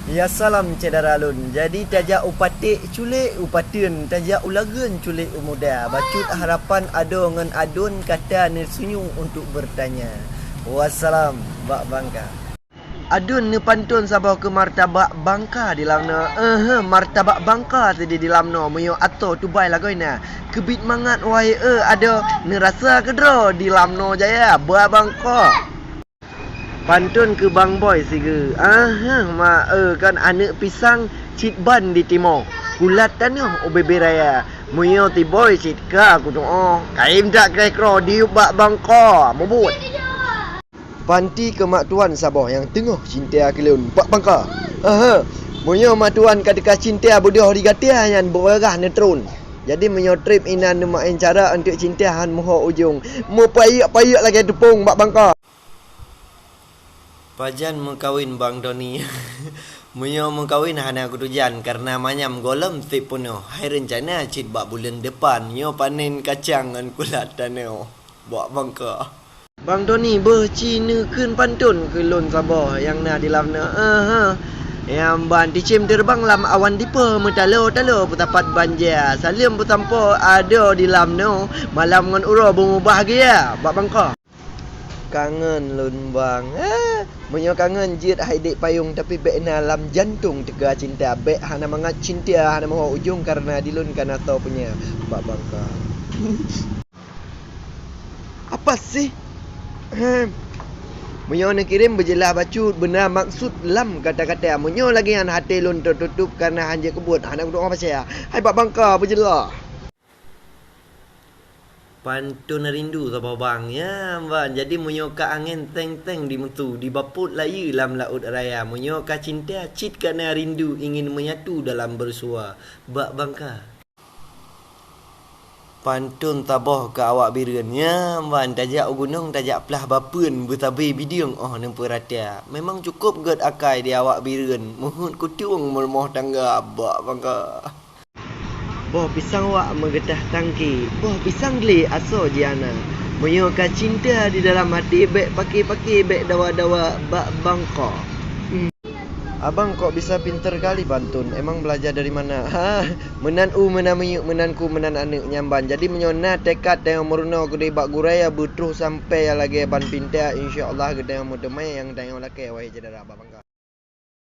Ya salam cedaralun. Jadi tajak upatik culik upatun, tajak ulagun culik umuda. Bacut harapan ado ngan adun kata nirsunyu untuk bertanya. Wassalam bak bangka. Adun ni pantun sabah ke martabak bangka di lamno. Martabak bangka tadi di lamno. Muyo ato tubai lagoina. Kebit mangat wahai ada nerasa kedro di lamno jaya ba bangka. Pantun ke Bang Boy siga. Kan anak pisang cit ban di timur. Kulat tanah obebe raya. Muyo ti boy cit ka aku tu kaim tak krekro diup bak bangka mubut. Panti ke mak tuan Sabah yang tengah cinta kelun bak bangka. Muyo mak tuan kadeka cinta bodoh digatia yang beragah netron. Jadi muyo trip inan main cara untuk cintahan moho ujung. Mu payak lagi tepung bak bangka. Pajan mengkawin Bang Doni. Munyo mengkawin hana kudujan karena manyam golem tip puno. Hai rencana cit bak bulan depan nyo panen kacang ngan kulat taneo. Bak bangka. Bang Doni bercinakeun pantun ke lon Sabah yang na di lamna. Yang ban dicim terbang lam awan dipa metalo putapat banjir. Salim putampo ada di lamno. Malam ngan ura bungu bahagia. Bak bangka. Kangen lun bang. Munyo kangen jit hai dek payung tapi bek na lam jantung tega cinta. Bek hana mangat cinta hana mahu ujung karena dilun kan atau punya bak bangka. Apa sih? Munyo nak kirim berjelas bacut benar maksud lam kata-kata. Munyo lagi han hati lun tertutup karena hanja kebut. Hana kudu apa saya? Hai bak bangka berjelas. Pantun rindu sama bang ya bang. Jadi munyo ka angin teng-teng di mutu di baput layu lam laut raya. Munyo ka cinta cit kana rindu ingin menyatu dalam bersua. Bak bangka. Pantun taboh ke awak bireun ya bang. Tajak gunung tajak pelah bapeun betabe bidiung nempu ratia. Memang cukup ged akai di awak bireun. Muhut kutung mermoh tangga bak bangka. Boh pisang wak menggetah tangki. Boh pisang geli aso jiana. Munyo ka cinta di dalam hati bek paki-paki bek dawa-dawa bak bangka. Abang kok bisa pinter kali pantun. Emang belajar dari mana? Menan menan meyuk menanku menan anak nyamban. Jadi menyona tekad yang meruno gede bak guraya butruh sampai lagi ban pinta insya-Allah gede yang mudemai yang dayang laki wahai jedara bak bangka.